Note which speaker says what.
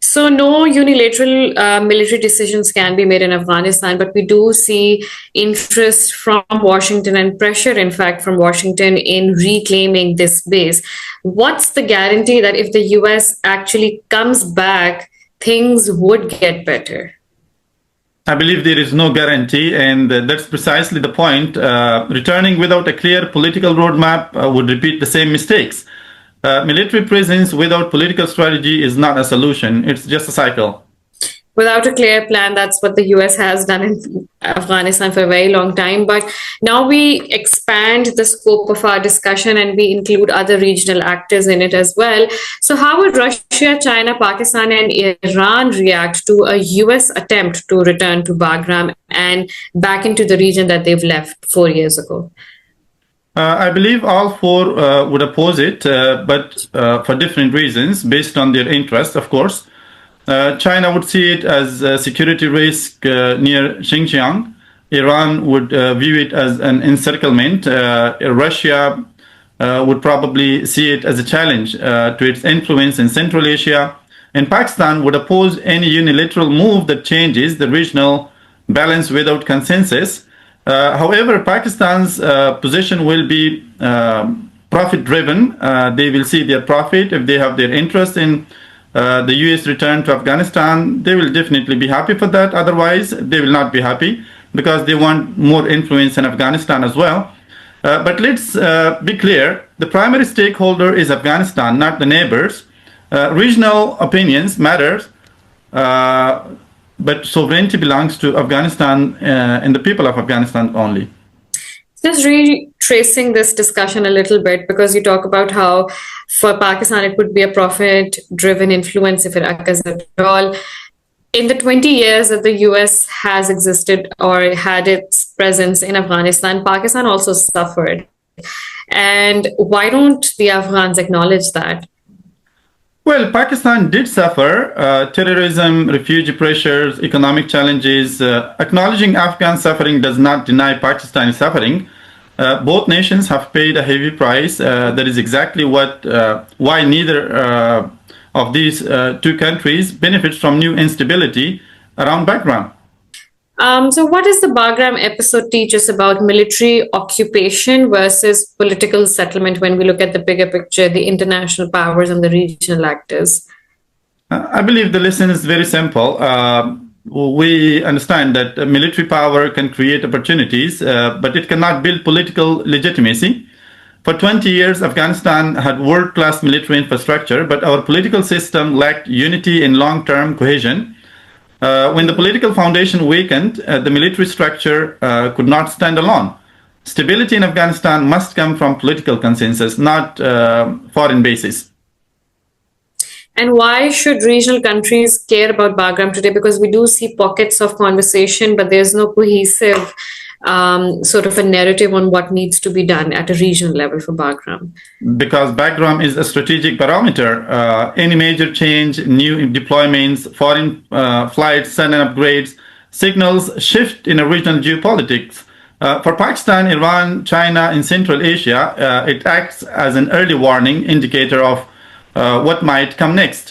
Speaker 1: So, no unilateral military decisions can be made in Afghanistan, but we do see interest from Washington and pressure, in fact, from Washington in reclaiming this base. What's the guarantee that if the US actually comes back, things would get better?
Speaker 2: I believe there is no guarantee, and that's precisely the point. Returning without a clear political roadmap would repeat the same mistakes. Military presence without political strategy is not a solution, it's just a cycle.
Speaker 1: Without a clear plan, that's what the US has done in Afghanistan for a very long time. But now we expand the scope of our discussion and we include other regional actors in it as well. So, how would Russia, China, Pakistan, and Iran react to a US attempt to return to Bagram and back into the region that they've left 4 years ago?
Speaker 2: I believe all four would oppose it, but for different reasons, based on their interest, of course. China would see it as a security risk near Xinjiang. Iran would view it as an encirclement. Russia would probably see it as a challenge to its influence in Central Asia. And Pakistan would oppose any unilateral move that changes the regional balance without consensus. However, Pakistan's position will be profit driven. They will see their profit. If they have their interest in the US return to Afghanistan, they will definitely be happy for that. Otherwise, they will not be happy because they want more influence in Afghanistan as well. But let's be clear, the primary stakeholder is Afghanistan, not the neighbors. Regional opinions matter, but sovereignty belongs to Afghanistan and the people of Afghanistan only.
Speaker 1: Just retracing this discussion a little bit, because you talk about how for Pakistan it would be a profit driven influence if it occurs at all. In the 20 years that the US has existed or had its presence in Afghanistan, Pakistan also suffered. And why don't the Afghans acknowledge that?
Speaker 2: Well, Pakistan did suffer terrorism, refugee pressures, economic challenges. Acknowledging Afghan suffering does not deny Pakistani suffering. Both nations have paid a heavy price. That is exactly why neither of these two countries benefits from new instability around Bagram.
Speaker 1: So, what does the Bagram episode teach us about military occupation versus political settlement when we look at the bigger picture, the international powers and the regional actors?
Speaker 2: I believe the lesson is very simple. We understand that military power can create opportunities, but it cannot build political legitimacy. For 20 years, Afghanistan had world-class military infrastructure, but our political system lacked unity and long-term cohesion. When the political foundation weakened, the military structure could not stand alone. Stability in Afghanistan must come from political consensus, not foreign bases.
Speaker 1: And why should regional countries care about Bagram today? Because we do see pockets of conversation, but there's no cohesive sort of a narrative on what needs to be done at a regional level for Bagram.
Speaker 2: Because Bagram is a strategic barometer. Any major change, new deployments, foreign flights, sudden upgrades, signals shift in a regional geopolitics. For Pakistan, Iran, China, and Central Asia, it acts as an early warning indicator of what might come next.